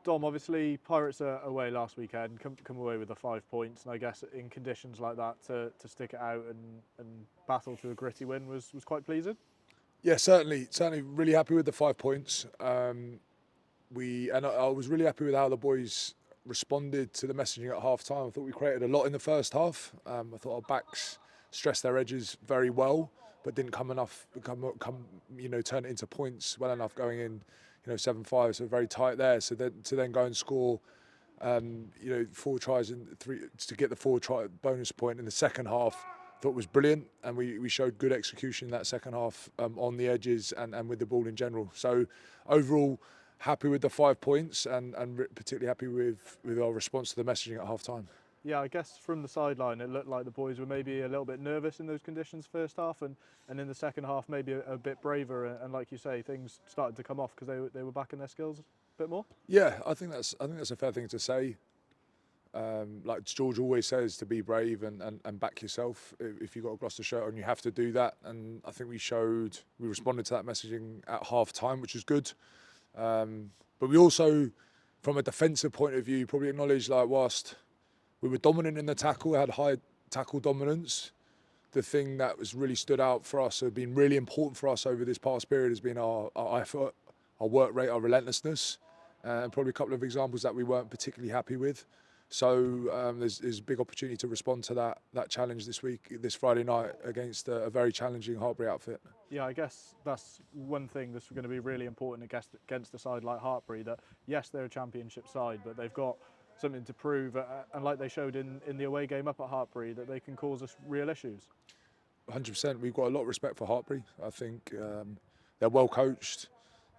Dom, obviously Pirates are away last weekend, come away with the 5 points, and I guess in conditions like that to stick it out and battle to a gritty win was quite pleasing. Yeah, certainly really happy with the 5 points. I was really happy with how the boys responded to the messaging at half time. I thought we created a lot in the first half. I thought our backs stressed their edges very well, but didn't turn it into points well enough going in, 7-5, so very tight there. So then to then go and score, 4 tries and 3 to get the 4 try bonus point in the second half, thought was brilliant, and we showed good execution in that second half on the edges and with the ball in general. So overall, happy with the 5 points and particularly happy with our response to the messaging at half time. Yeah, I guess from the sideline it looked like the boys were maybe a little bit nervous in those conditions first half, and in the second half maybe a bit braver, and like you say, things started to come off because they were back in their skills a bit more. Yeah, I think that's a fair thing to say. Like George always says, to be brave and back yourself. If you've got a Gloucester shirt on, you have to do that. And I think we responded to that messaging at half time, which was good. But we also, from a defensive point of view, probably acknowledge, like, whilst we were dominant in the tackle, had high tackle dominance, the thing that was really stood out for us, had been really important for us over this past period, has been our effort, our work rate, our relentlessness, and probably a couple of examples that we weren't particularly happy with. So there's a big opportunity to respond to that challenge this Friday night, against a very challenging Hartpury outfit. Yeah, I guess that's one thing that's going to be really important against a side like Hartpury, that yes, they're a championship side, but they've got something to prove, and like they showed in the away game up at Hartpury, that they can cause us real issues. 100%. We've got a lot of respect for Hartpury. I think they're well coached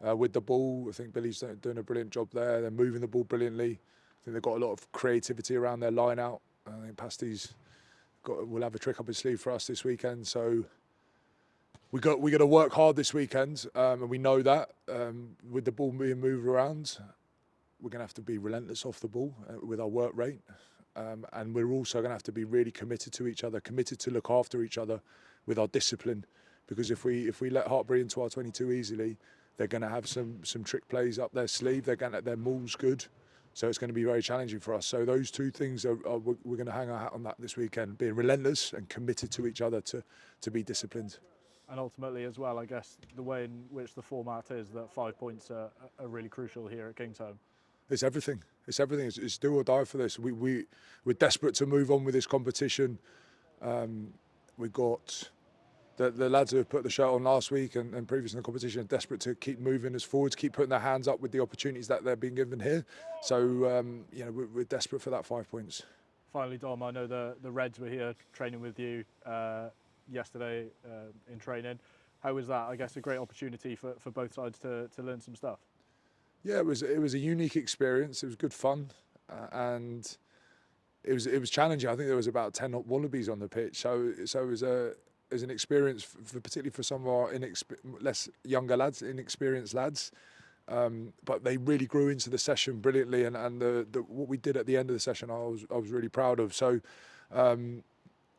with the ball. I think Billy's doing a brilliant job there. They're moving the ball brilliantly. I think they've got a lot of creativity around their line out. I think Pasty's will have a trick up his sleeve for us this weekend. So we got to work hard this weekend, and we know that with the ball being moved around, we're going to have to be relentless off the ball with our work rate, and we're also going to have to be really committed to each other, committed to look after each other with our discipline. Because if we let Hartpury into our 22 easily, they're going to have some trick plays up their sleeve. They're going to their maul's good. So it's going to be very challenging for us. So those two things we're going to hang our hat on that this weekend, being relentless and committed to each other to be disciplined. And ultimately as well, I guess the way in which the format is, that 5 points are really crucial here at Kingsholm. It's everything. It's everything. It's do or die for this. We're desperate to move on with this competition. We've got the lads who have put the shirt on last week and previous in the competition are desperate to keep moving us forwards, keep putting their hands up with the opportunities that they're being given here. So we're desperate for that 5 points. Finally, Dom, I know the Reds were here training with you yesterday in training. How was that? I guess a great opportunity for both sides to learn some stuff. Yeah, it was a unique experience. It was good fun, and it was challenging. I think there was about 10 wallabies on the pitch, so it was an experience particularly for some of our younger lads, inexperienced lads. But they really grew into the session brilliantly, and what we did at the end of the session, I was really proud of. So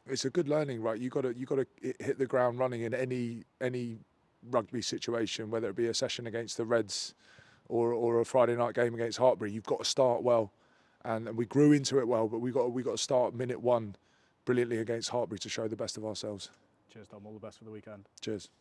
it's a good learning, right? You got to hit the ground running in any rugby situation, whether it be a session against the Reds or a Friday night game against Hartpury. You've got to start well, and we grew into it well. But we got to start minute 1 brilliantly against Hartpury to show the best of ourselves. Cheers, Dom. All the best for the weekend. Cheers.